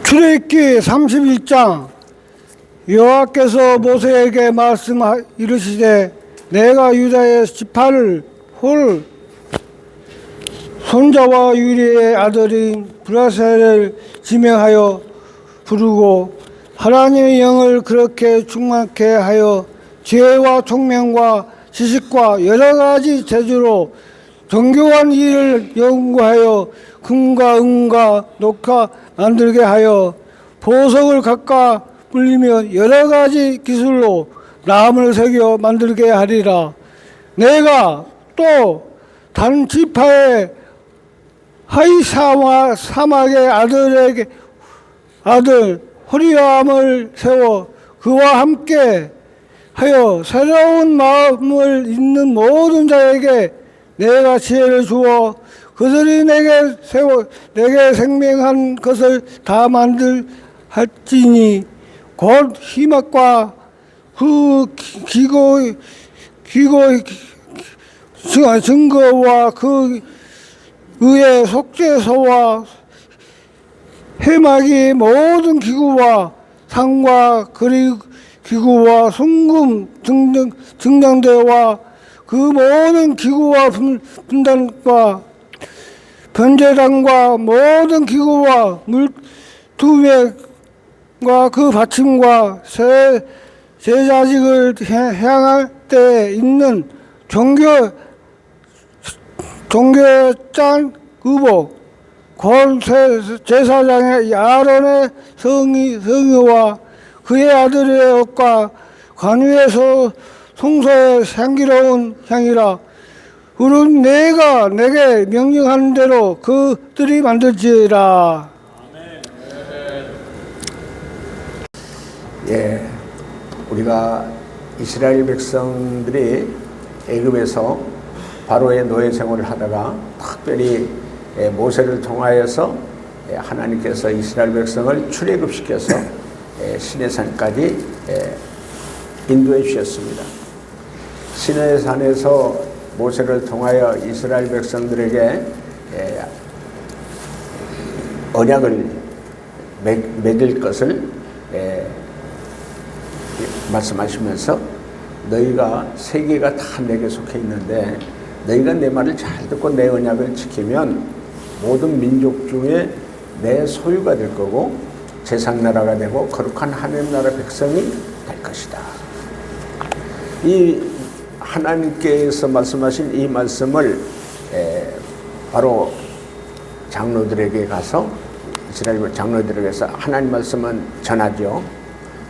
출애굽기 31장 여호와께서 모세에게 이르시되 내가 유다의 지파를 홀 손자와 유리의 아들인 브라셀을 지명하여 부르고 하나님의 영을 그렇게 충만케 하여 지혜와 총명과 지식과 여러 가지 재주로 정교한 일을 연구하여 금과 은과 녹화 만들게 하여 보석을 깎아 불리며 여러 가지 기술로 나무를 새겨 만들게 하리라. 내가 또 단 지파의 하이사와 사막의 아들 호리암을 세워 그와 함께 하여 새로운 마음을 잇는 모든 자에게 내가 지혜를 주어 그들이 내게 생명한 것을 다 만들할지니 곧 희막과 그 증거와 그 의의 속죄서와 해막이 모든 기구와 상과 기구와 순금 증량대와 그 모든 기구와 분단과 변제단과 모든 기구와 물투맥과 그 받침과 제자직을 향할 때 있는 종교장 의복 곧 제사장의 아론의 성의와 그의 아들의 옷과 관유에서 성소의 향기로운 향이라. 우리는 내가 내게 명령하는 대로 그들이 만들지라. 예, 우리가 이스라엘 백성들이 애굽에서 바로의 노예 생활을 하다가 특별히 모세를 통하여서 하나님께서 이스라엘 백성을 출애굽시켜서 시내산까지 인도해 주셨습니다. 시내산에서 모세를 통하여 이스라엘 백성들에게 언약을 맺을 것을 말씀하시면서 너희가 세계가 다 내게 속해 있는데 너희가 내 말을 잘 듣고 내 언약을 지키면 모든 민족 중에 내 소유가 될 거고 제상나라가 되고 거룩한 하나님 나라 백성이 될 것이다. 이 하나님께서 말씀하신 이 말씀을 바로 장로들에게 가서 이스라엘 장로들에게서 하나님 말씀은 전하죠.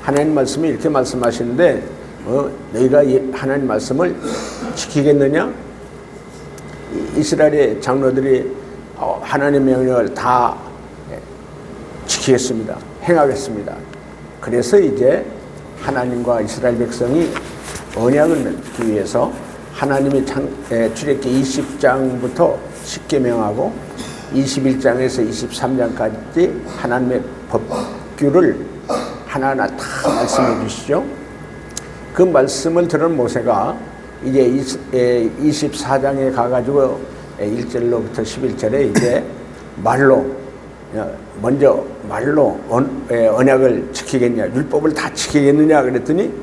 하나님 말씀이 이렇게 말씀하시는데 너희가 하나님 말씀을 지키겠느냐? 이스라엘의 장로들이 하나님의 명령을 다 지키겠습니다. 행하겠습니다. 그래서 이제 하나님과 이스라엘 백성이 언약을 맺기 위해서 하나님이 출애굽기 20장부터 10계명하고 21장에서 23장까지 하나님의 법규를 하나하나 다 말씀해 주시죠. 그 말씀을 들은 모세가 이제 24장에 가가지고 1절로부터 11절에 이제 먼저 말로 언약을 지키겠냐, 율법을 다 지키겠느냐 그랬더니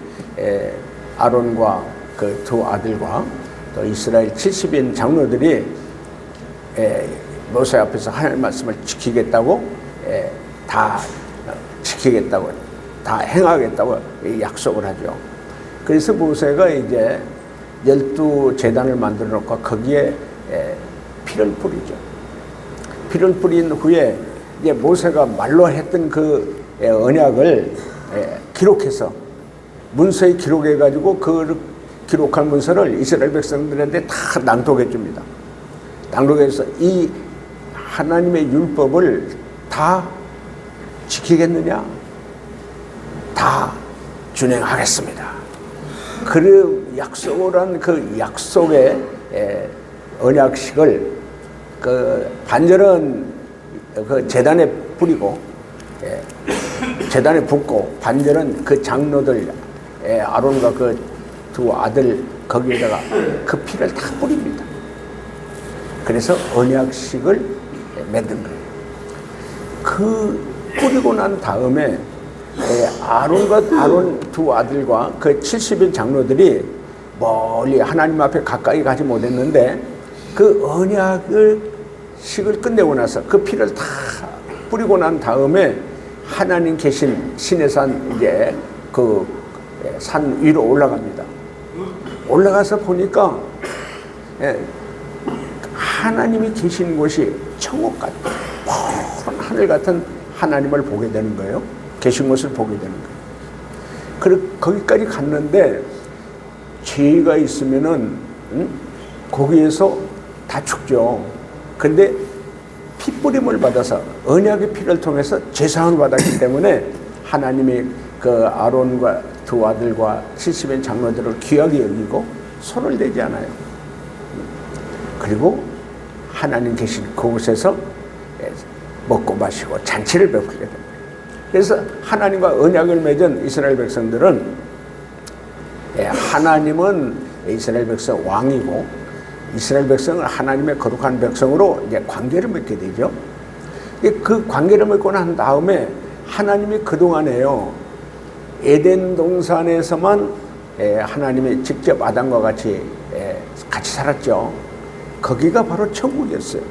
아론과 그 두 아들과 또 이스라엘 70인 장로들이 모세 앞에서 하나님 말씀을 지키겠다고 다 지키겠다고 다 행하겠다고 약속을 하죠. 그래서 모세가 이제 12제단을 만들어 놓고 거기에 피를 뿌리죠. 피를 뿌린 후에 이제 모세가 말로 했던 그 언약을 기록해서 문서에 기록해 가지고 그 기록한 문서를 이스라엘 백성들한테 다 낭독해 줍니다. 낭독해서 이 하나님의 율법을 다 지키겠느냐? 다 준행하겠습니다. 그 약속을 한 그 약속의 언약식을 그 반절은 그 제단에 뿌리고 제단에 붓고 반절은 그 장로들 아론과 그 두 아들 거기에다가 그 피를 다 뿌립니다. 그래서 언약식을 맺은 거예요. 그 뿌리고 난 다음에 아론 두 아들과 그 70인 장로들이 멀리 하나님 앞에 가까이 가지 못했는데 그 언약을 식을 끝내고 나서 그 피를 다 뿌리고 난 다음에 하나님 계신 신의 산 이제 그 산 위로 올라갑니다. 올라가서 보니까 하나님이 계신 곳이 천국 같은 푸른 하늘 같은 하나님을 보게 되는 거예요. 계신 곳을 보게 되는 거예요. 그리고 거기까지 갔는데 죄가 있으면은 거기에서 다 죽죠. 근데 피뿌림을 받아서 언약의 피를 통해서 제사함을 받았기 때문에 하나님이 그 아론과 두 아들과 70인 장로들을 귀하게 여기고 손을 대지 않아요. 그리고 하나님 계신 그곳에서 먹고 마시고 잔치를 베풀게 됩니다. 그래서 하나님과 언약을 맺은 이스라엘 백성들은 하나님은 이스라엘 백성 왕이고 이스라엘 백성은 하나님의 거룩한 백성으로 이제 관계를 맺게 되죠. 그 관계를 맺고 난 다음에 하나님이 그동안에요 에덴 동산에서만 하나님이 직접 아담과 같이 살았죠. 거기가 바로 천국이었어요.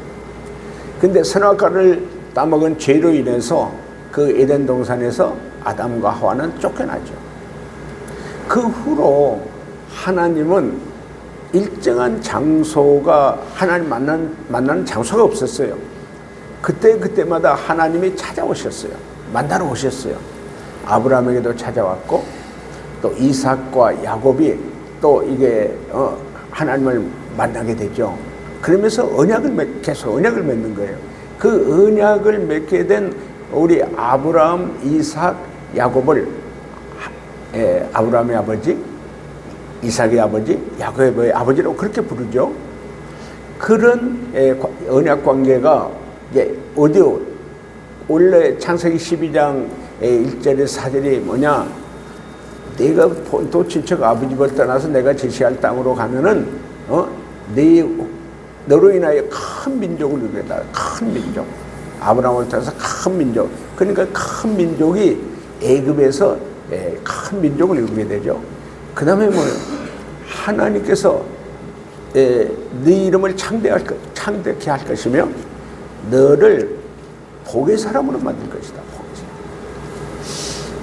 근데 선악과를 따먹은 죄로 인해서 그 에덴 동산에서 아담과 하와는 쫓겨나죠. 그 후로 하나님은 일정한 장소가 하나님 만나는 장소가 없었어요. 그때마다 하나님이 찾아오셨어요. 만나러 오셨어요. 아브라함에게도 찾아왔고 또 이삭과 야곱이 또 이게 하나님을 만나게 되죠. 그러면서 계속 언약을 맺는 거예요. 그 언약을 맺게 된 우리 아브라함, 이삭, 야곱을 아브라함의 아버지, 이삭의 아버지, 야곱의 아버지로 그렇게 부르죠. 그런 언약 관계가 이제 원래 창세기 12장 1절의 4절이 뭐냐? 내가 본토 친척 아버지 집을 떠나서 내가 제시할 땅으로 가면은 너로 인하여 큰 민족을 이루겠다. 큰 민족. 아브라함을 통해서 큰 민족. 그러니까 큰 민족이 애굽에서 큰 민족을 이루게 되죠. 그 다음에 뭐예요? 하나님께서 네 이름을 창대케 할 것이며 너를 복의 사람으로 만들 것이다.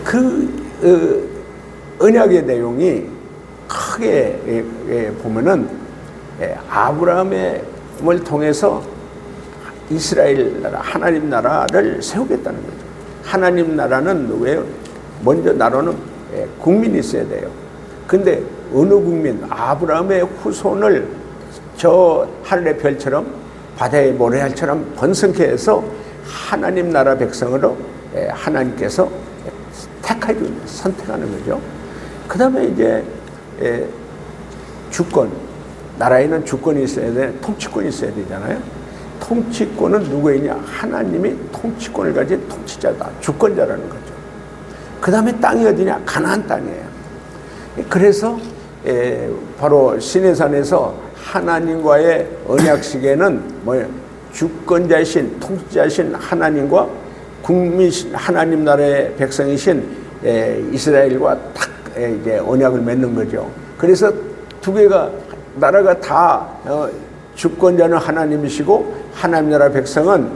그 언약의 내용이 크게 보면은 아브라함을 통해서 이스라엘 나라, 하나님 나라를 세우겠다는 거죠. 하나님 나라는 누구예요? 먼저 나라는 국민이 있어야 돼요. 근데 어느 국민? 아브라함의 후손을 저 하늘의 별처럼 바다의 모래알처럼 번성케 해서 하나님 나라 백성으로 하나님께서 선택하는 거죠. 그 다음에 이제 주권, 나라에는 주권이 있어야 돼, 통치권이 있어야 되잖아요. 통치권은 누구이냐? 하나님이 통치권을 가진 통치자다, 주권자라는 거죠. 그 다음에 땅이 어디냐? 가나안 땅이에요. 그래서 바로 시내산에서 하나님과의 언약식에는 뭐예요? 주권자이신 통치자이신 하나님과 국민이신 하나님 나라의 백성이신 이스라엘과 딱 이제 언약을 맺는 거죠. 그래서 두 개가 나라가 다 주권자는 하나님이시고 하나님 나라 백성은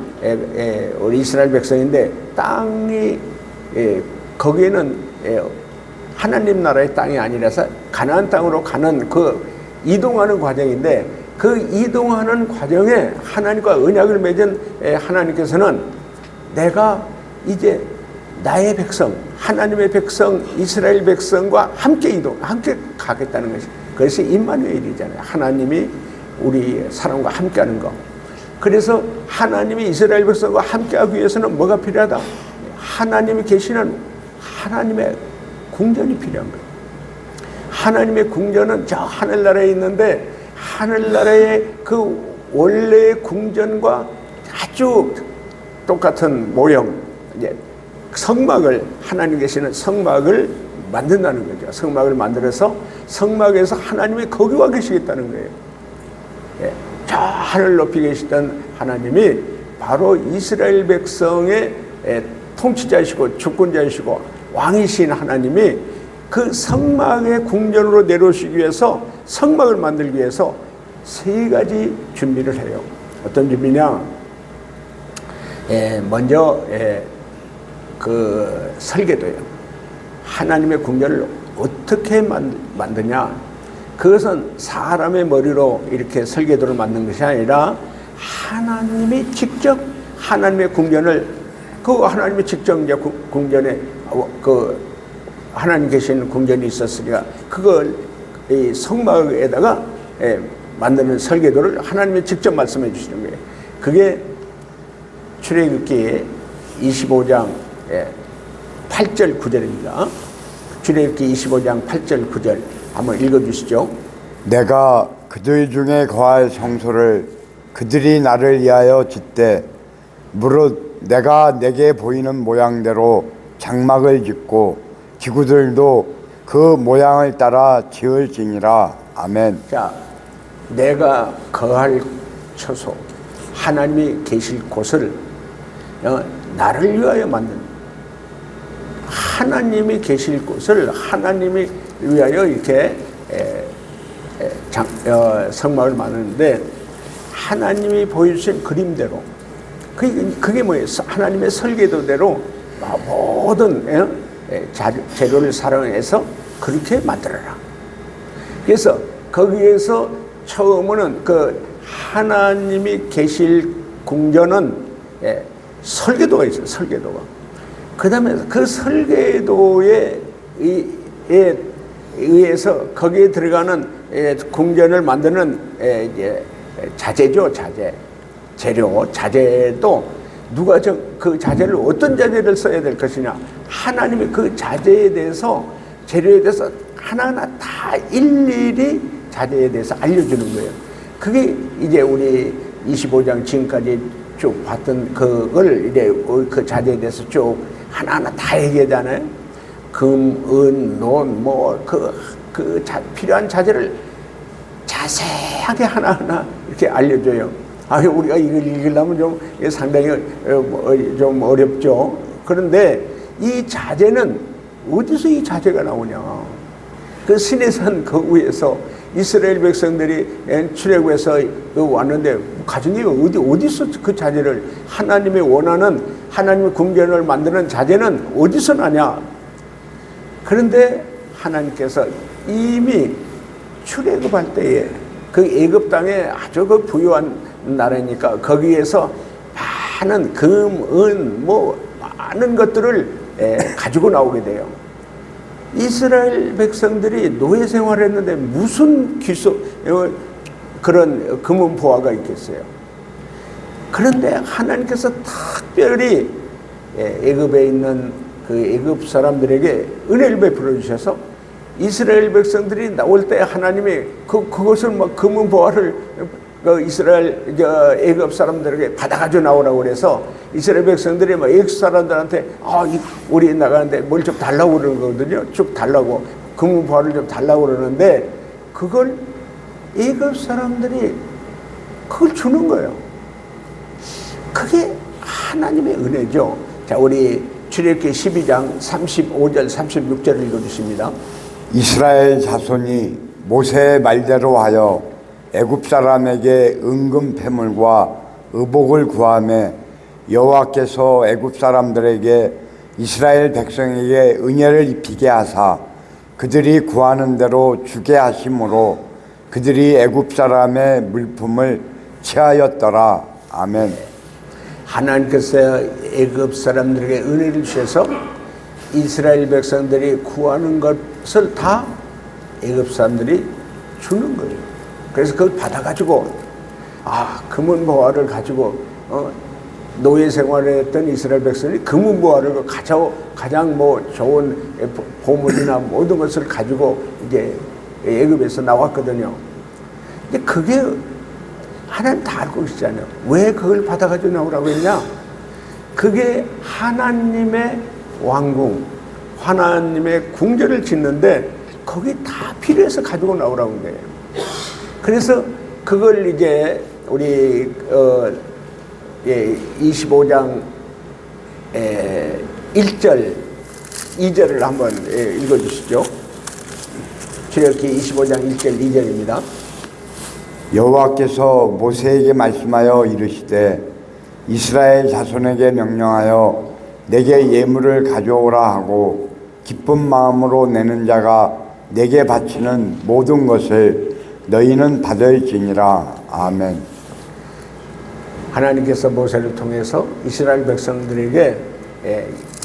우리 이스라엘 백성인데 땅이 거기에는 하나님 나라의 땅이 아니라서 가나안 땅으로 가는 그 이동하는 과정인데 그 이동하는 과정에 하나님과 언약을 맺은 하나님께서는 내가 이제 나의 백성, 하나님의 백성, 이스라엘 백성과 함께 가겠다는 것이. 그래서 임마누엘이잖아요. 하나님이 우리 사람과 함께하는 거. 그래서 하나님이 이스라엘 백성과 함께하기 위해서는 뭐가 필요하다? 하나님이 계시는 하나님의 궁전이 필요한 거예요. 하나님의 궁전은 저 하늘나라에 있는데 하늘나라의 그 원래의 궁전과 아주 똑같은 모형, 이제 성막을 하나님 계시는 성막을 만든다는 거죠. 성막을 만들어서 성막에서 하나님이 거기와 계시겠다는 거예요. 저 하늘 높이 계시던 하나님이 바로 이스라엘 백성의 통치자이시고 주권자이시고 왕이신 하나님이 그 성막의 궁전으로 내려오시기 위해서 성막을 만들기 위해서 세 가지 준비를 해요. 어떤 준비냐? 먼저 그 설계도예요. 하나님의 궁전을 어떻게 만드냐? 그것은 사람의 머리로 이렇게 설계도를 만든 것이 아니라 하나님이 직접 하나님의 궁전을 그 하나님이 직접 이제 궁전에 그 하나님 계시는 궁전이 있었으니까 그걸 이 성막에다가 만드는 설계도를 하나님이 직접 말씀해 주시는 거예요. 그게 출애굽기 25장 8절 9절입니다. 출애굽기 25장 8절 9절 한번 읽어주시죠. 내가 그들 중에 거할 성소를 그들이 나를 위하여 짓되 무릇 내가 내게 보이는 모양대로 장막을 짓고 기구들도 그 모양을 따라 지을지니라. 아멘. 자, 내가 거할 처소 하나님이 계실 곳을 나를 위하여 만든 하나님이 계실 곳을 하나님이 위하여 이렇게 성막을 만드는데 하나님이 보여주신 그림대로 그게 뭐예요? 하나님의 설계도대로 모든 재료를 사용해서 그렇게 만들어라. 그래서 거기에서 처음에는 그 하나님이 계실 궁전은 설계도가 있어요. 설계도가. 그 다음에 그 설계도에 의해서 거기에 들어가는 궁전을 만드는 자재죠. 자재. 재료, 자재도 누가 그 자재를 어떤 자재를 써야 될 것이냐. 하나님이 그 자재에 대해서 재료에 대해서 하나하나 다 일일이 자재에 대해서 알려주는 거예요. 그게 이제 우리 25장 지금까지 쭉 봤던 그걸 이제 그 자재에 대해서 쭉 하나하나 다 얘기하잖아요. 금, 은, 논, 필요한 자재를 자세하게 하나하나 이렇게 알려줘요. 우리가 이걸 읽으려면 좀 상당히 좀 어렵죠. 그런데 이 자재는 어디서 이 자재가 나오냐? 그 시내산 그 위에서 이스라엘 백성들이 출애굽해서 왔는데 가진 게 어디서 그 자재를 하나님이 원하는 하나님의 궁전을 만드는 자재는 어디서 나냐? 그런데 하나님께서 이미 출애굽할 때에 그 애굽 땅에 아주 그 부유한 나라니까 거기에서 많은 금, 은, 많은 것들을 가지고 나오게 돼요. 이스라엘 백성들이 노예 생활을 했는데 무슨 그런 금은 보화가 있겠어요. 그런데 하나님께서 특별히 애굽에 있는 그 애굽 사람들에게 은혜를 베풀어 주셔서 이스라엘 백성들이 나올 때 하나님이 그것을 금은 보화를 이스라엘 애굽 사람들에게 받아가지고 나오라고 그래서 이스라엘 백성들이 애굽 사람들한테 우리 나가는데 뭘 좀 달라고 그러는 거거든요. 쭉 달라고 금은 보화를 좀 달라고 그러는데 그걸 애굽 사람들이 그걸 주는 거예요. 그게 하나님의 은혜죠. 자, 우리 출애굽기 12장 35절 36절을 읽어주십니다. 이스라엘 자손이 모세의 말대로 하여 애굽 사람에게 은금 패물과 의복을 구하매 여호와께서 애굽 사람들에게 이스라엘 백성에게 은혜를 입히게 하사 그들이 구하는 대로 주게 하심으로 그들이 애굽 사람의 물품을 취하였더라. 아멘. 하나님께서 애굽 사람들에게 은혜를 주셔서 이스라엘 백성들이 구하는 것을 다 애굽 사람들이 주는 거예요. 그래서 그걸 받아가지고 금은 보화를 가지고 노예 생활을 했던 이스라엘 백성이 금은 보화를 가장 좋은 보물이나 모든 것을 가지고 이제 애굽에서 나왔거든요. 근데 그게 하나님 다 알고 계시잖아요. 왜 그걸 받아가지고 나오라고 했냐? 그게 하나님의 왕궁, 하나님의 궁전을 짓는데 거기 다 필요해서 가지고 나오라고 한 거예요. 그래서 그걸 이제 우리 25장 1절, 2절을 한번 읽어주시죠. 출애굽기 25장 1절, 2절입니다. 여호와께서 모세에게 말씀하여 이르시되 이스라엘 자손에게 명령하여 내게 예물을 가져오라 하고 기쁜 마음으로 내는 자가 내게 바치는 모든 것을 너희는 받을지니라. 아멘. 하나님께서 모세를 통해서 이스라엘 백성들에게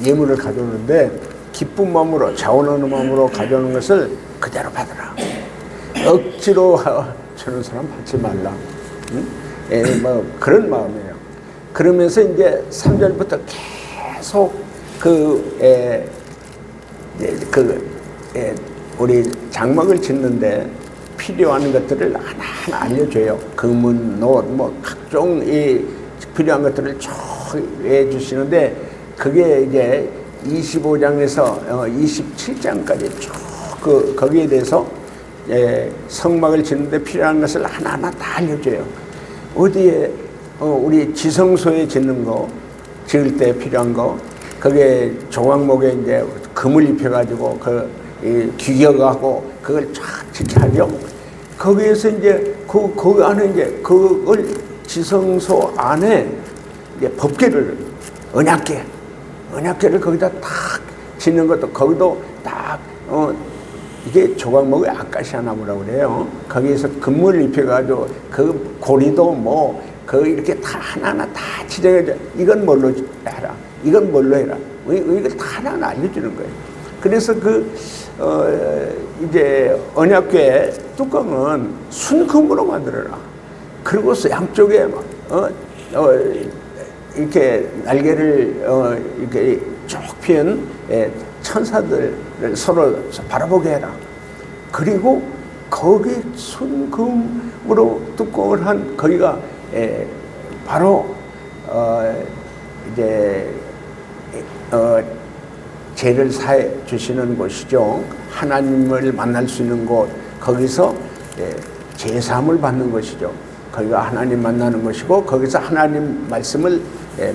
예물을 가져오는데 기쁜 마음으로, 자원하는 마음으로 가져오는 것을 그대로 받으라. 억지로 저런 사람 받지 말라. 응? 뭐 그런 마음이에요. 그러면서 이제 3절부터 계속 우리 장막을 짓는데 필요한 것들을 하나하나 알려줘요. 금은, 노, 뭐 각종 필요한 것들을 쭉 해주시는데 그게 이제 25장에서 27장까지 쭉 거기에 대해서 성막을 짓는데 필요한 것을 하나하나 다 알려줘요. 어디에 우리 지성소에 짓는 거, 지을 때 필요한 거, 그게 조각목에 이제 금을 입혀가지고 규격하고 그걸 쫙 지켜야죠. 거기에서 이제 그 안에 이제 그걸 지성소 안에 이제 법궤를 언약궤를 거기다 딱 짓는 것도 거기도 딱 이게 조각목의 아카시아 나무라고 그래요. 거기에서 금을 입혀가지고 그 고리도 뭐 이렇게 다 하나하나 다 지정해줘. 이건 뭘로 해라. 이건 뭘로 해라. 이걸 다 하나하나 알려주는 거예요. 그래서 이제 언약궤 뚜껑은 순금으로 만들어라. 그리고서 양쪽에 이렇게 날개를 이렇게 쭉 핀 천사들을 서로 바라보게 해라. 그리고 거기 순금으로 뚜껑을 한 거기가 바로 이제 죄를 사해 주시는 곳이죠. 하나님을 만날 수 있는 곳, 거기서 제사함을 받는 것이죠. 거기가 하나님 만나는 것이고 거기서 하나님 말씀을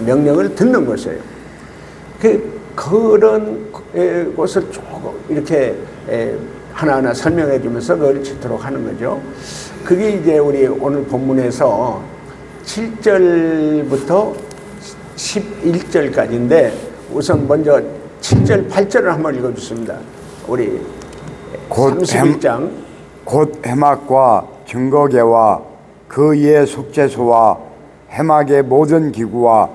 명령을 듣는 것이에요. 그런 곳을 조금 이렇게 하나하나 설명해 주면서 그걸 짓도록 하는 거죠. 그게 이제 우리 오늘 본문에서 7절부터 11절까지인데 우선 먼저 7절, 8절을 한번 읽어주십니다. 우리 31장. 곧 해막과 증거궤와 그 이의 속죄소와 해막의 모든 기구와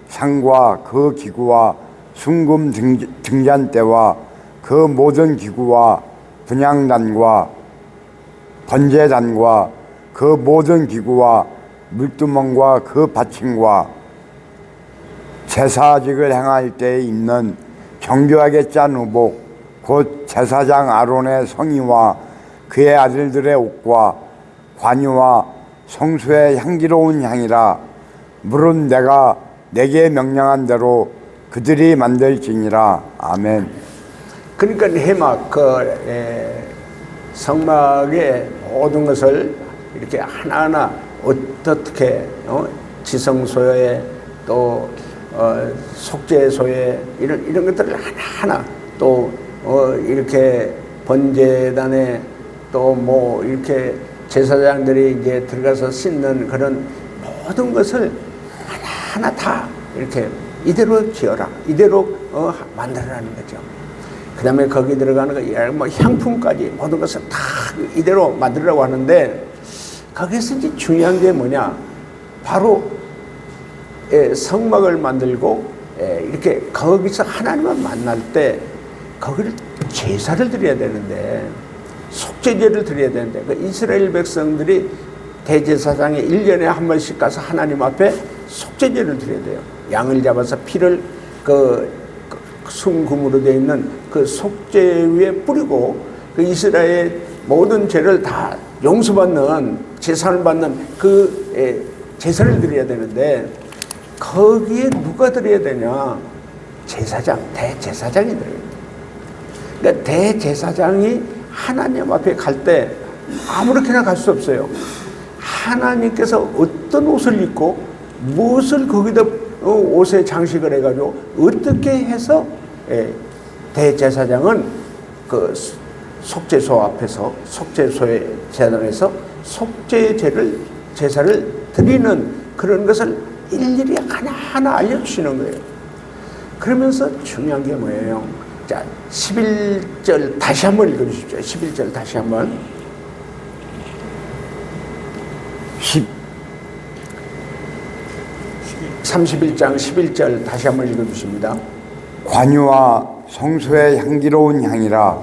상과 그 기구와 순금 등잔대와 그 모든 기구와 분향단과 번제단과 그 모든 기구와 물두멍과 그 받침과 제사직을 행할 때에 입는 정교하게 짠 의복 곧 제사장 아론의 성의와 그의 아들들의 옷과 관유와 성소의 향기로운 향이라. 물은 내가 내게 명령한 대로 그들이 만들지니라. 아멘. 그러니까 해막 성막의 모든 것을 이렇게 하나하나 어떻게 지성소에 또 속죄소에 이런 것들을 하나하나 또 이렇게 번제단에 또 뭐 이렇게 제사장들이 이제 들어가서 씻는 그런 모든 것을 하나하나 다 이렇게 이대로 지어라. 이대로 만들어라는 거죠. 그 다음에 거기 들어가는 거, 뭐 향품까지 모든 것을 다 이대로 만들라고 하는데 거기서 이제 중요한 게 뭐냐. 바로 성막을 만들고 이렇게 거기서 하나님을 만날 때 거기를 제사를 드려야 되는데 속죄제를 드려야 되는데 그 이스라엘 백성들이 대제사장에 1년에 한 번씩 가서 하나님 앞에 속죄제를 드려야 돼요. 양을 잡아서 피를 순금으로 되어 있는 그 속죄 위에 뿌리고 그 이스라엘 모든 죄를 다 용서받는 제사를 받는 그 제사를 드려야 되는데 거기에 누가 드려야 되냐? 제사장, 대제사장이 드려야 돼요. 그러니까 대제사장이 하나님 앞에 갈 때 아무렇게나 갈 수 없어요. 하나님께서 어떤 옷을 입고 무엇을 거기다 옷에 장식을 해가지고 어떻게 해서 대제사장은 그 속죄소 앞에서 속죄소의 제단에서 제사를 드리는 그런 것을 일일이 하나하나 알려주시는 거예요. 그러면서 중요한 게 뭐예요? 자, 11절 다시 한번 읽어주십시오. 11절 다시 한번. 31장 11절 다시 한번 읽어주십니다. 관유와 성소의 향기로운 향이라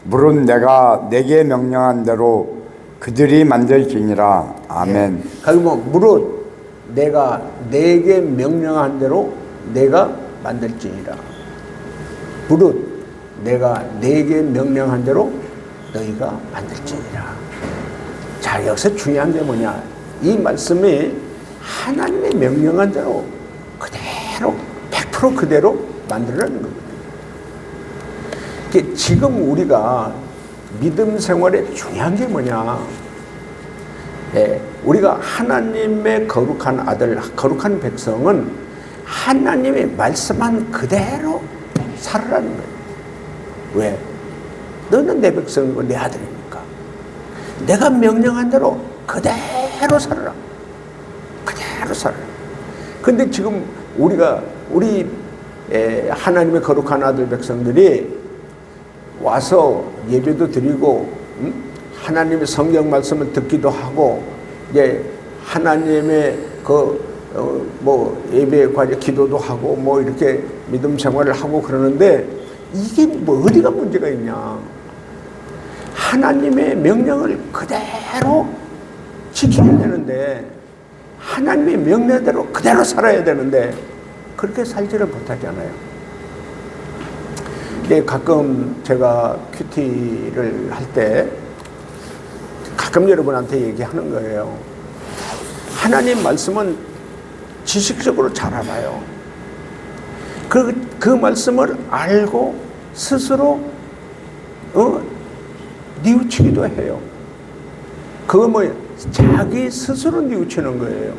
물은 내가 내게 명령한 대로 그들이 만들지니라. 아멘. 거기 무릇 내가 내게 명령한 대로 내가 만들지니라. 무릇 내가 내게 명령한 대로 너희가 만들지니라. 자, 여기서 중요한 게 뭐냐? 이 말씀이 하나님의 명령한 대로 그대로 100% 그대로 만들라는 거거든요. 지금 우리가 믿음 생활에 중요한 게 뭐냐? 우리가 하나님의 거룩한 아들, 거룩한 백성은 하나님의 말씀한 그대로 살으라는 거예요. 왜? 너는 내 백성이고 내 아들이니까. 내가 명령한 대로 그대로 살아라. 그대로 살아라. 근데 지금 우리 하나님의 거룩한 아들 백성들이 와서 예배도 드리고, 하나님의 성경 말씀을 듣기도 하고, 이제 하나님의 예배 과제 기도도 하고, 이렇게 믿음 생활을 하고 그러는데, 이게 어디가 문제가 있냐? 하나님의 명령을 그대로 지켜야 되는데, 하나님의 명령대로 그대로 살아야 되는데, 그렇게 살지를 못하잖아요. 가끔 제가 큐티를 할 때 가끔 여러분한테 얘기하는 거예요. 하나님 말씀은 지식적으로 잘 알아요. 그 말씀을 알고 스스로 뉘우치기도 해요. 자기 스스로 뉘우치는 거예요.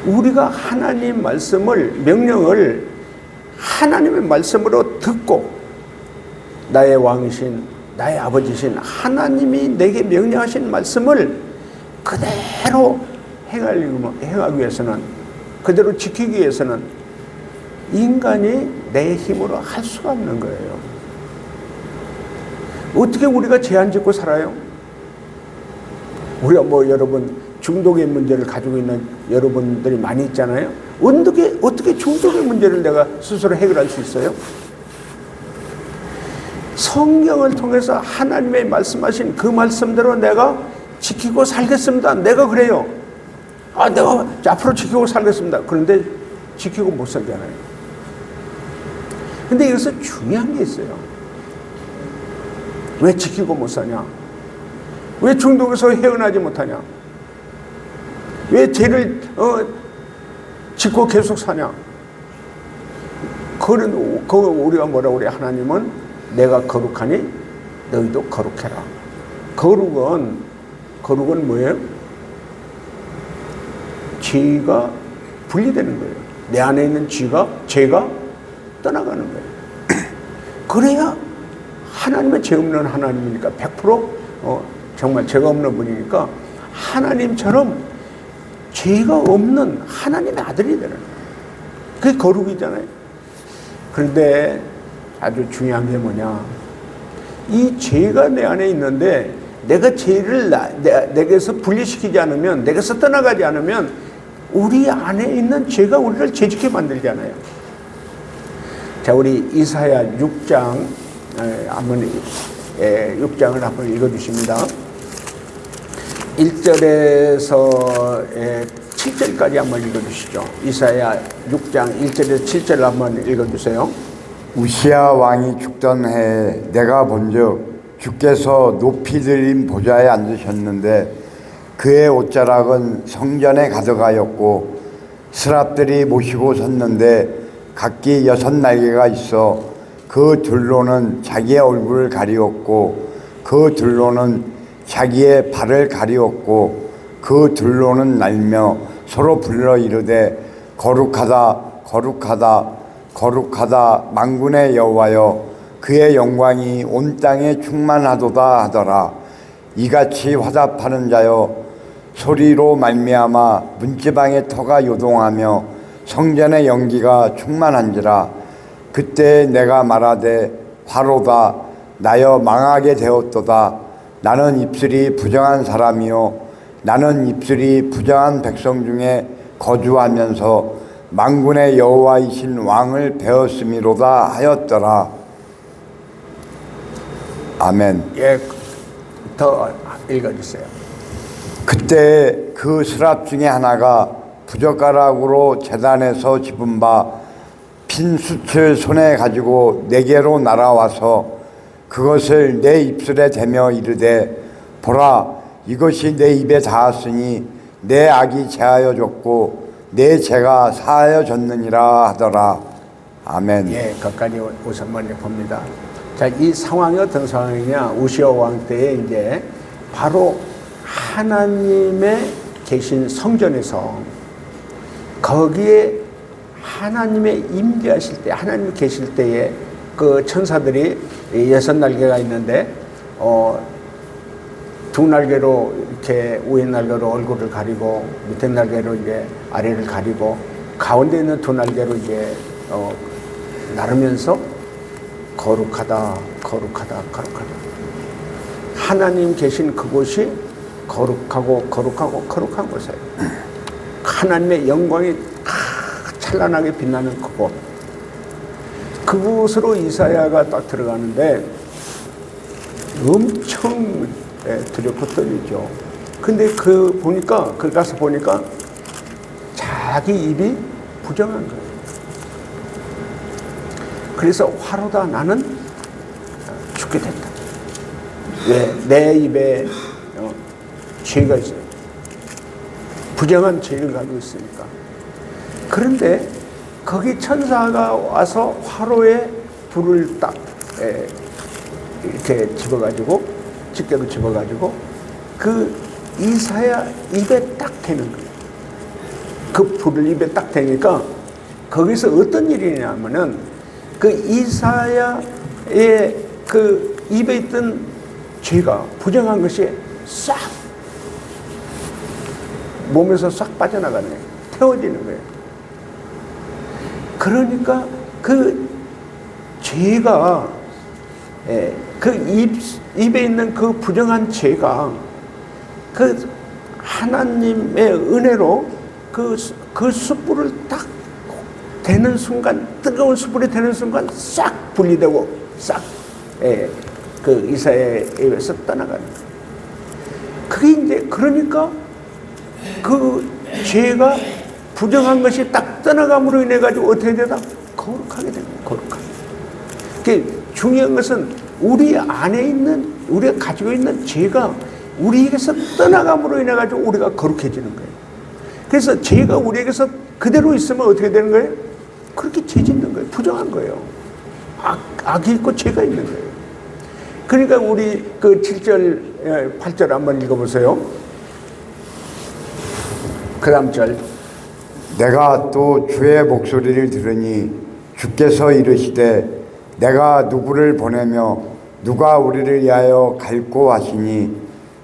우리가 하나님 명령을 하나님의 말씀으로 듣고 나의 왕이신 나의 아버지신 하나님이 내게 명령하신 말씀을 그대로 행하기 위해서는, 그대로 지키기 위해서는 인간이 내 힘으로 할 수가 없는 거예요. 어떻게 우리가 제한 짓고 살아요? 우리가 여러분 중독의 문제를 가지고 있는 여러분들이 많이 있잖아요. 어떻게 중독의 문제를 내가 스스로 해결할 수 있어요? 성경을 통해서 하나님의 말씀하신 그 말씀대로 내가 지키고 살겠습니다. 내가 그래요. 내가 앞으로 지키고 살겠습니다. 그런데 지키고 못 살잖아요. 근데 여기서 중요한 게 있어요. 왜 지키고 못 사냐? 왜 중독에서 헤어나지 못하냐? 왜 죄를 짓고 계속 사냐? 우리가 뭐라고 그래? 하나님은 내가 거룩하니 너희도 거룩해라. 거룩은 뭐예요? 죄가 분리되는 거예요. 내 안에 있는 죄가 떠나가는 거예요. 그래야 하나님의 죄 없는 하나님이니까 100% 정말 죄가 없는 분이니까 하나님처럼 죄가 없는 하나님의 아들이 되는 거예요. 그게 거룩이잖아요. 그런데 아주 중요한 게 뭐냐? 이 죄가 내 안에 있는데 내가 죄를 내게서 분리시키지 않으면, 내게서 떠나가지 않으면 우리 안에 있는 죄가 우리를 죄짓게 만들잖아요. 자, 우리 이사야 6장을 한번 읽어주십니다. 1절에서 7절까지 한번 읽어주시죠. 이사야 6장 1절에서 7절 한번 읽어주세요. 우시야 왕이 죽던 해에 내가 본즉 주께서 높이 들린 보좌에 앉으셨는데 그의 옷자락은 성전에 가득하였고 스랍들이 모시고 섰는데 각기 6날개가 있어 그 둘로는 자기의 얼굴을 가리웠고 그 둘로는 자기의 발을 가리웠고 그 둘로는 날며 서로 불러 이르되 거룩하다 거룩하다 거룩하다 만군의 여호와여 그의 영광이 온 땅에 충만하도다 하더라. 이같이 화답하는 자여 소리로 말미암아 문지방의 터가 요동하며 성전의 연기가 충만한지라. 그때 내가 말하되 화로다 나여 망하게 되었도다. 나는 입술이 부정한 사람이요 나는 입술이 부정한 백성 중에 거주하면서 만군의 여호와이신 왕을 배웠음이로다 하였더라. 아멘. 예, 더 읽어주세요. 그때 그 스랍 중에 하나가 부젓가락으로 제단에서 집은 바 핀 숯을 손에 가지고 내게로 날아와서 그것을 내 입술에 대며 이르되 보라 이것이 내 입에 닿았으니 내 악이 제하여졌고 내 죄가 사하여졌느니라 하더라. 아멘. 예, 거기까지 우선 먼저 봅니다. 자, 이 상황이 어떤 상황이냐? 우시아 왕 때에 이제 바로 하나님의 계신 성전에서 거기에 하나님의 임재하실 때, 하나님 계실 때에 그 천사들이 6날개가 있는데 두 날개로 이렇게 위에 날개로 얼굴을 가리고 밑에 날개로 이제 아래를 가리고 가운데 있는 두 날개로 이제 나르면서 거룩하다 거룩하다 거룩하다. 하나님 계신 그곳이 거룩하고 거룩하고 거룩한 곳이에요. 하나님의 영광이 찬란하게 빛나는 그곳. 그곳으로 이사야가 딱 들어가는데 엄청 두렵고 떨리죠. 근데 거기 가서 보니까 자기 입이 부정한 거예요. 그래서 화로다 나는 죽게 됐다. 왜? 내 입에 죄가 있어요. 부정한 죄를 가지고 있으니까. 그런데 거기 천사가 와서 화로에 불을 딱 이렇게 집어가지고 집게로 집어가지고 그 이사야 입에 딱 대는 거예요. 그 불을 입에 딱 대니까 거기서 어떤 일이냐면은 그 이사야의 그 입에 있던 죄가 부정한 것이 싹 몸에서 싹 빠져나가는 거예요. 태워지는 거예요. 그러니까 그 죄가 그 입에 있는 그 부정한 죄가 그 하나님의 은혜로 그 숯불을 딱 대는 순간, 뜨거운 숯불이 되는 순간 싹 분리되고 싹 그 이사야의 입에서 떠나가는 거예요. 그게 이제 그러니까 그 죄가 부정한 것이 딱 떠나감으로 인해 가지고 어떻게 되다? 거룩하게 되는 거예요. 거룩하게. 그게 중요한 것은 우리 안에 있는, 우리가 가지고 있는 죄가 우리에게서 떠나감으로 인해 가지고 우리가 거룩해지는 거예요. 그래서 죄가 우리에게서 그대로 있으면 어떻게 되는 거예요? 그렇게 죄 짓는 거예요. 부정한 거예요. 악이 있고 죄가 있는 거예요. 그러니까 우리 그 7절, 8절 한번 읽어보세요. 그 다음 절. 내가 또 주의 목소리를 들으니 주께서 이르시되 내가 누구를 보내며 누가 우리를 위하여 갈고 하시니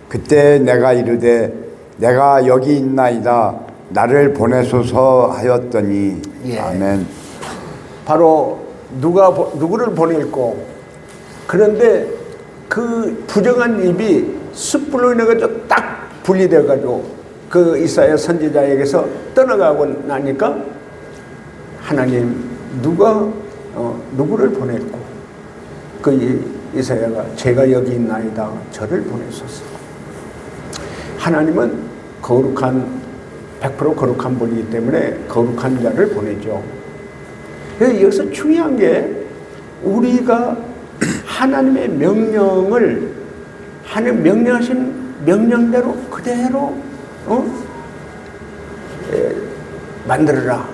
그때 내가 이르되 내가 여기 있나이다 나를 보내소서 하였더니. 예. 아멘. 바로 누구를 보낼고, 그런데 그 부정한 입이 숯불로 인해 가지고 딱 분리되어 가지고 그 이사야 선지자에게서 떠나가고 나니까 하나님 누구를 보냈고 그 이사야가 제가 여기 있나이다 저를 보내소서. 하나님은 거룩한 100% 거룩한 분이기 때문에 거룩한 자를 보내죠. 그래서 여기서 중요한 게 우리가 하나님의 명령을 하나님 명령하신 명령대로 그대로 만들어라.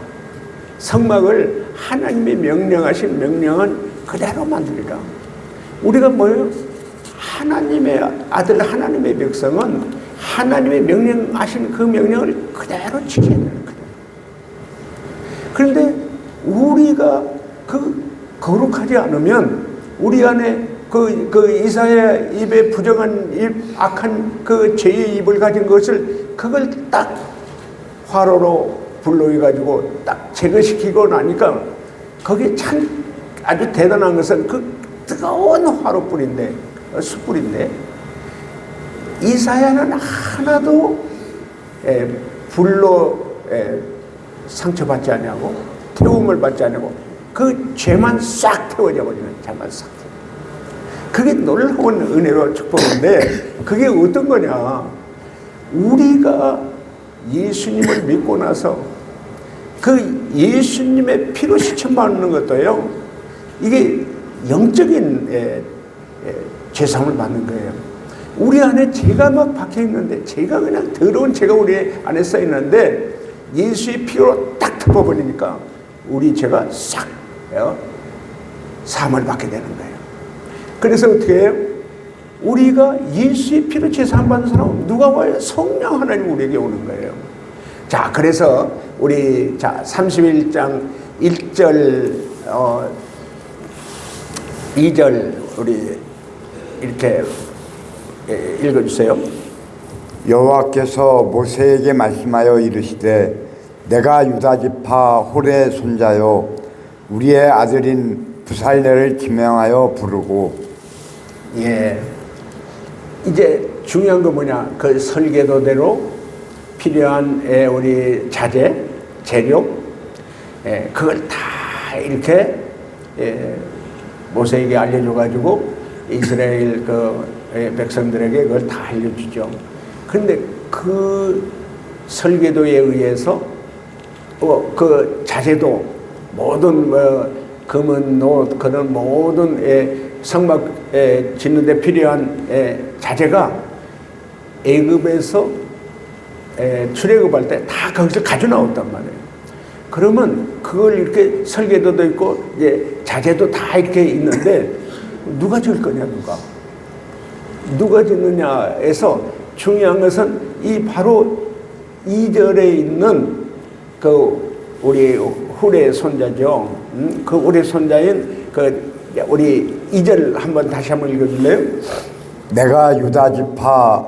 성막을 하나님이 명령하신 명령은 그대로 만들리라. 우리가 뭐예요? 하나님의 아들, 하나님의 백성은 하나님의 명령하신 그 명령을 그대로 지켜야 되는 거예요. 그런데 우리가 그 거룩하지 않으면 우리 안에 그 이사야 입에 부정한 입, 악한 그 죄의 입을 가진 것을 그걸 딱 화로로 불러가지고 딱 제거시키고 나니까 거기에 참 아주 대단한 것은 그 뜨거운 화로불인데, 숯불인데, 이사야는 하나도 불로 상처받지 않냐고, 태움을 받지 않냐고, 그 죄만 싹 태워져 버리는, 죄만 싹. 그게 놀라운 은혜로 축복인데, 그게 어떤 거냐? 우리가 예수님을 믿고 나서 그 예수님의 피로 시침받는 것도요, 이게 영적인 죄상을 받는 거예요. 우리 안에 죄가 막 박혀 있는데, 죄가 그냥 더러운 죄가 우리 안에 써 있는데, 예수의 피로 딱 덮어버리니까 우리 죄가 싹 사함을 받게 되는 거예요. 그래서 어떻게 해요? 우리가 예수의 피로 죄사함 받는 사람은 누가 와요? 성령 하나님 우리에게 오는 거예요. 자, 그래서 우리 31장 1절 2절 우리 이렇게 읽어주세요. 여호와께서 모세에게 말씀하여 이르시되 내가 유다 지파 홀의 손자요 우리의 아들인 부살레를 지명하여 부르고. 예, 이제 중요한 건 뭐냐? 그 설계도대로 필요한 우리 자재, 재료, 그걸 다 이렇게 모세에게 알려줘가지고 이스라엘 그 백성들에게 그걸 다 알려주죠. 그런데 그 설계도에 의해서 그 자재도 모든 금은 옷 그런 모든 성막 짓는데 필요한 자재가 애굽에서 출애굽할 때 다 거기서 가져 나왔단 말이에요. 그러면 그걸 이렇게 설계도도 있고 이제 자재도 다 이렇게 있는데 누가 질 거냐, 누가 짓느냐에서 중요한 것은 이 바로 2절에 있는 그 우리 훌의 손자죠. 그 우리 손자인 그 우리 2절 한번 다시 한번 읽어줄래요? 내가 유다 지파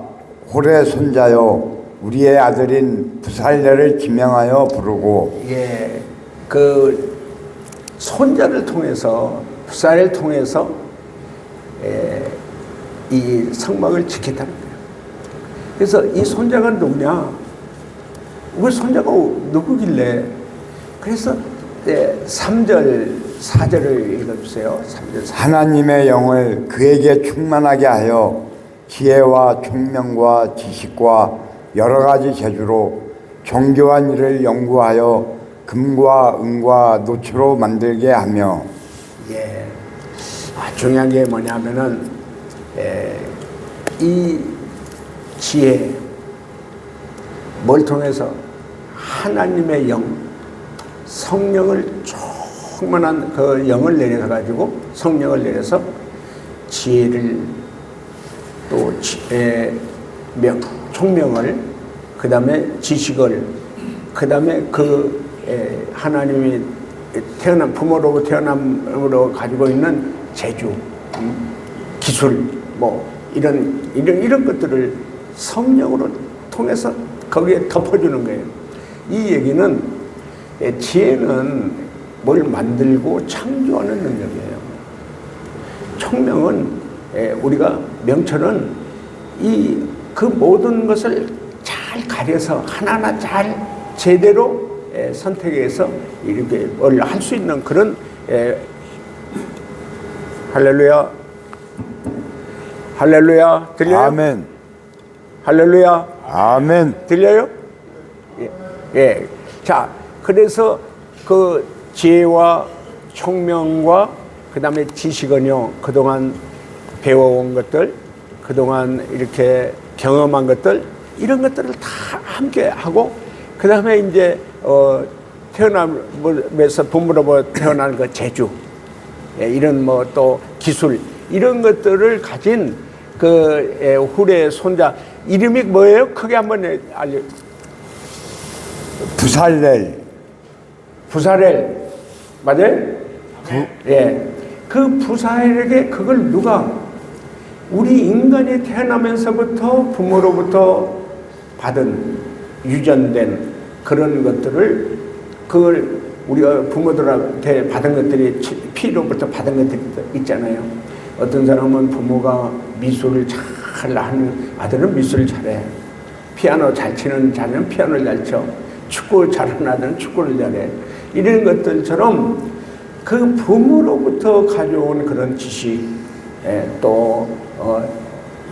홀의 손자요 우리의 아들인 부살레를 지명하여 부르고. 예, 그 손자를 통해서 부살레를 통해서 이 성막을 지켰다는 거예요. 그래서 이 손자가 누구냐? 우리 손자가 누구길래? 그래서 3절 4절을 읽어주세요. 3절 4절. 하나님의 영을 그에게 충만하게 하여 지혜와 총명과 지식과 여러 가지 재주로 정교한 일을 연구하여 금과 은과 노초로 만들게 하며. 예, 중요한 게 뭐냐면은 이 지혜 뭘 통해서 하나님의 영, 성령을 충만한 그 영을 내려 가지고 성령을 내려서 지혜를 또 총명을 그 다음에 지식을 그 다음에 그 하나님이 태어난 부모로부터 태어남으로 가지고 있는 재주, 기술 뭐 이런 것들을 성령으로 통해서 거기에 덮어주는 거예요. 이 얘기는 지혜는 뭘 만들고 창조하는 능력이에요. 총명은 우리가 명철은 그 모든 것을 잘 가려서 하나하나 잘 제대로 선택해서 이렇게 뭘 할 수 있는 그런 할렐루야, 할렐루야 들려요? 아멘. 할렐루야, 아멘. 들려요? 예. 자, 그래서 그 지혜와 총명과 그 다음에 지식은요, 그동안 배워온 것들, 그동안 이렇게 경험한 것들, 이런 것들을 다 함께 하고, 그 다음에 이제, 태어남에서 부모로부터 태어난 그 재주, 이런 뭐 또 기술, 이런 것들을 가진 그 훌의 손자, 이름이 뭐예요? 크게 한번 알려. 부살렐. 부사렐 맞아요? 예, 그 부사렐에게 그걸 누가 우리 인간이 태어나면서부터 부모로부터 받은 유전된 그런 것들을 그걸 우리가 부모들한테 받은 것들이 피로부터 받은 것들이 있잖아요. 어떤 사람은 부모가 미술을 잘 하는 아들은 미술을 잘해. 피아노 잘 치는 자는 피아노를 잘 쳐. 축구 잘하는 아들은 축구를 잘해. 이런 것들처럼 그 부모로부터 가져온 그런 지식, 또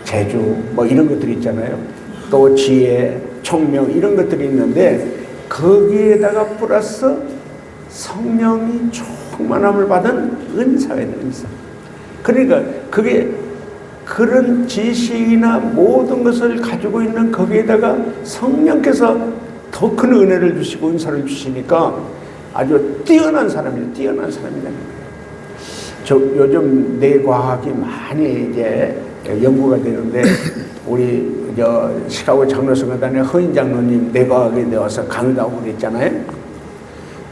재주 뭐 이런 것들이 있잖아요. 또 지혜, 총명 이런 것들이 있는데 거기에다가 플러스 성령이 충만함을 받은 은사가 있는 은사. 그러니까 그게 그런 지식이나 모든 것을 가지고 있는 거기에다가 성령께서 더 큰 은혜를 주시고 은사를 주시니까 아주 뛰어난 사람이에요. 뛰어난 사람이라는 거예요. 요즘 뇌과학이 많이 이제 연구가 되는데 우리 시카고 장로성가단의 허인 장로님 뇌과학에 나와서 강의도 하고 그랬잖아요.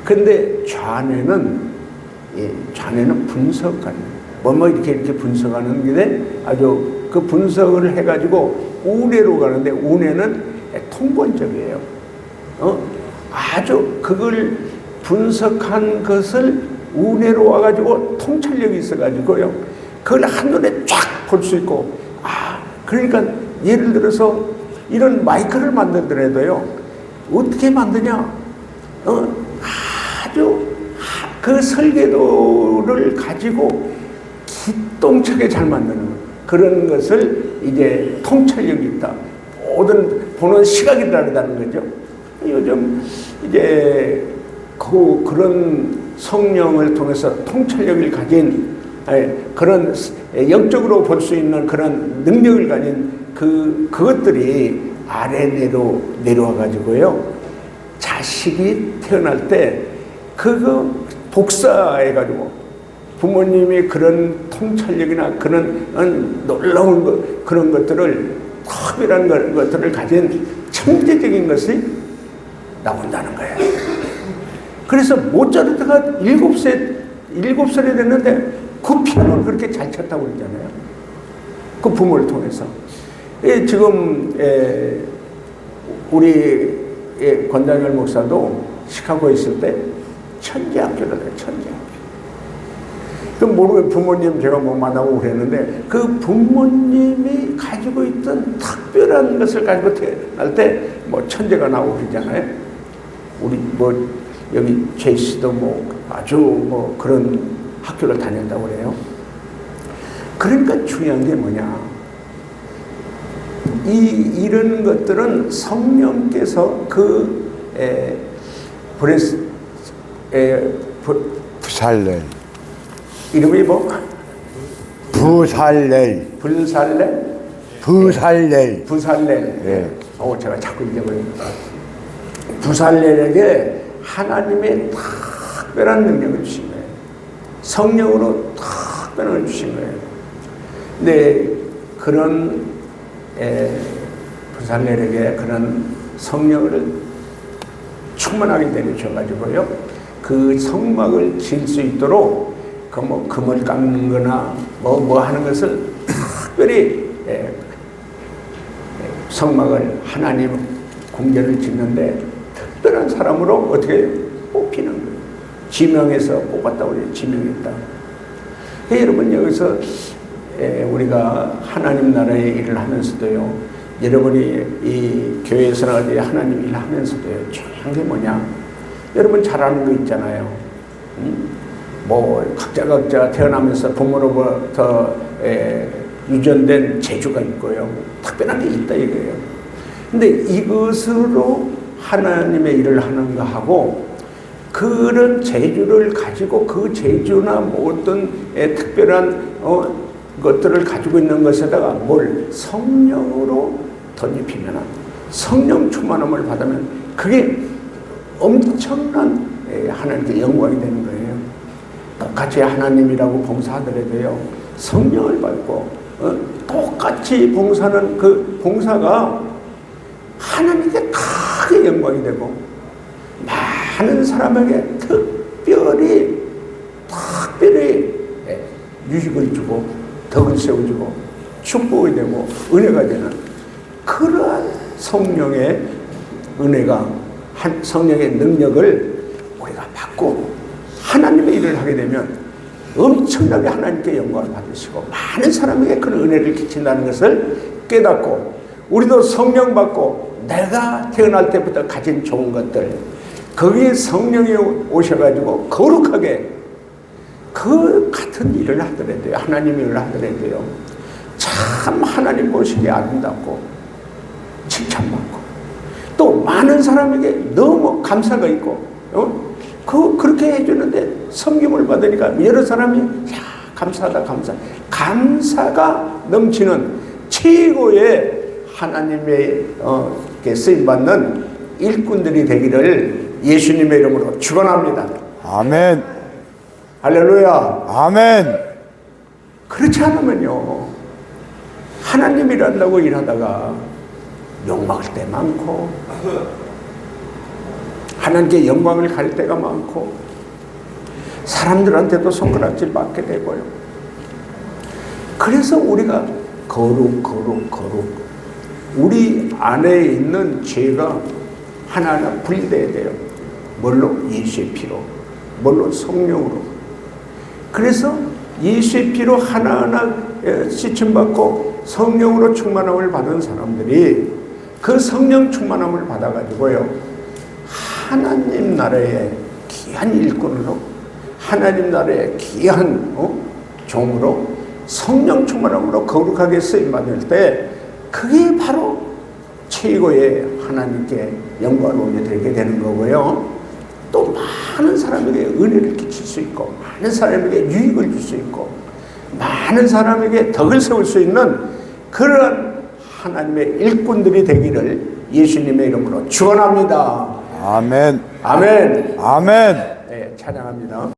근데 좌뇌는 분석하는 뭐 이렇게 분석하는 게 아주 그 분석을 해가지고 우뇌로 가는데 우뇌는 통번적이에요. 아주 그걸 분석한 것을 우뇌로 와가지고 통찰력이 있어가지고요. 그걸 한눈에 쫙 볼 수 있고, 그러니까 예를 들어서 이런 마이크를 만들더라도요, 어떻게 만드냐? 아주 그 설계도를 가지고 기똥차게 잘 만드는 그런 것을 이제 통찰력이 있다. 모든 보는 시각이 다르다는 거죠. 요즘 이제 그런 성령을 통해서 통찰력을 가진 그런 영적으로 볼 수 있는 그런 능력을 가진 그것들이 아래로 내려와 가지고요. 자식이 태어날 때 그거 복사해 가지고 부모님이 그런 통찰력이나 그런 놀라운 그런 것들을 특별한 것들을 가진 천재적인 것이 나온다는 거예요. 그래서 모차르트가 7살이 됐는데 그 피아노를 그렇게 잘 쳤다고 그러잖아요. 그 부모를 통해서. 지금 우리 권단열 목사도 시카고에 있을 때 천재학교를 해요. 천재학교. 그 부모님 제가 뭐 만나고 그랬는데 그 부모님이 가지고 있던 특별한 것을 가지고 태어날 때 뭐 천재가 나오고 그러잖아요. 우리 뭐 여기 제이씨도 뭐 아주 뭐 그런 학교를 다녔다고 그래요. 그러니까 중요한 게 뭐냐? 이런 것들은 성령께서 부살렐. 이름이 뭐? 부살렐. 불살렐? 부살렐. 부살렐. 예. 제가 자꾸 잊어버립니다. 부살렐에게 하나님의 특별한 능력을 주신 거예요. 성령으로 특별한 걸 주신 거예요. 근데 그런 부살렐에게 그런 성령을 충만하게 내려줘가지고요. 그 성막을 질 수 있도록 그 뭐 금을 깎는 거나 뭐 하는 것을 특별히 성막을 하나님 궁전을 짓는데 특별한 사람으로 어떻게 뽑히는 거예요. 지명해서 뽑았다고 그래요. 지명했다. 여러분 여기서 우리가 하나님 나라의 일을 하면서도요. 여러분이 이 교회에서나 어디 하나님 일을 하면서도요. 중요한 게 뭐냐. 여러분 잘 아는 거 있잖아요. 뭐 각자 태어나면서 부모로부터 유전된 재주가 있고요. 특별한 게 있다 이거예요. 근데 이것으로 하나님의 일을 하는 거하고 그런 재주를 가지고 그 재주나 모든 특별한 것들을 가지고 있는 것에다가 뭘 성령으로 덧입히면 성령 충만함을 받으면 그게 엄청난 하나님께 영광이 되는 거예요. 똑같이 하나님이라고 봉사하더라도요. 성령을 받고 똑같이 봉사하는 그 봉사가 하나님께 크게 영광이 되고 많은 사람에게 특별히 유익을 주고 덕을 세워주고 축복이 되고 은혜가 되는 그러한 성령의 은혜가 성령의 능력을 우리가 받고 하나님의 일을 하게 되면 엄청나게 하나님께 영광을 받으시고 많은 사람에게 그런 은혜를 끼친다는 것을 깨닫고 우리도 성령 받고 내가 태어날 때부터 가진 좋은 것들 거기에 성령이 오셔가지고 거룩하게 그 같은 일을 하더라도요. 하나님의 일을 하더라도요. 참 하나님 보시기에 아름답고 칭찬받고 또 많은 사람에게 너무 감사가 있고 그렇게 해주는데 섬김을 받으니까 여러 사람이 야 감사하다 감사가 넘치는 최고의 하나님의 쓰임받는 일꾼들이 되기를 예수님의 이름으로 축원합니다. 아멘. 할렐루야. 아멘. 그렇지 않으면요 하나님 일한다고 일하다가 욕먹을 때 많고 하나님께 영광을 갈 때가 많고 사람들한테도 손가락질 받게 되고요. 그래서 우리가 거룩 우리 안에 있는 죄가 하나하나 분리돼야 돼요. 뭘로? 예수의 피로, 뭘로? 성령으로. 그래서 예수의 피로 하나하나 씻음받고 성령으로 충만함을 받은 사람들이 그 성령 충만함을 받아가지고요 하나님 나라의 귀한 일꾼으로 하나님 나라의 귀한 종으로 성령 충만함으로 거룩하게 쓰임받을 때 그게 바로 최고의 하나님께 영광을 올려드리게 되는 거고요. 또 많은 사람에게 은혜를 끼칠 수 있고 많은 사람에게 유익을 줄 수 있고 많은 사람에게 덕을 세울 수 있는 그런 하나님의 일꾼들이 되기를 예수님의 이름으로 축원합니다. 아멘. 아멘. 아멘. 네, 찬양합니다.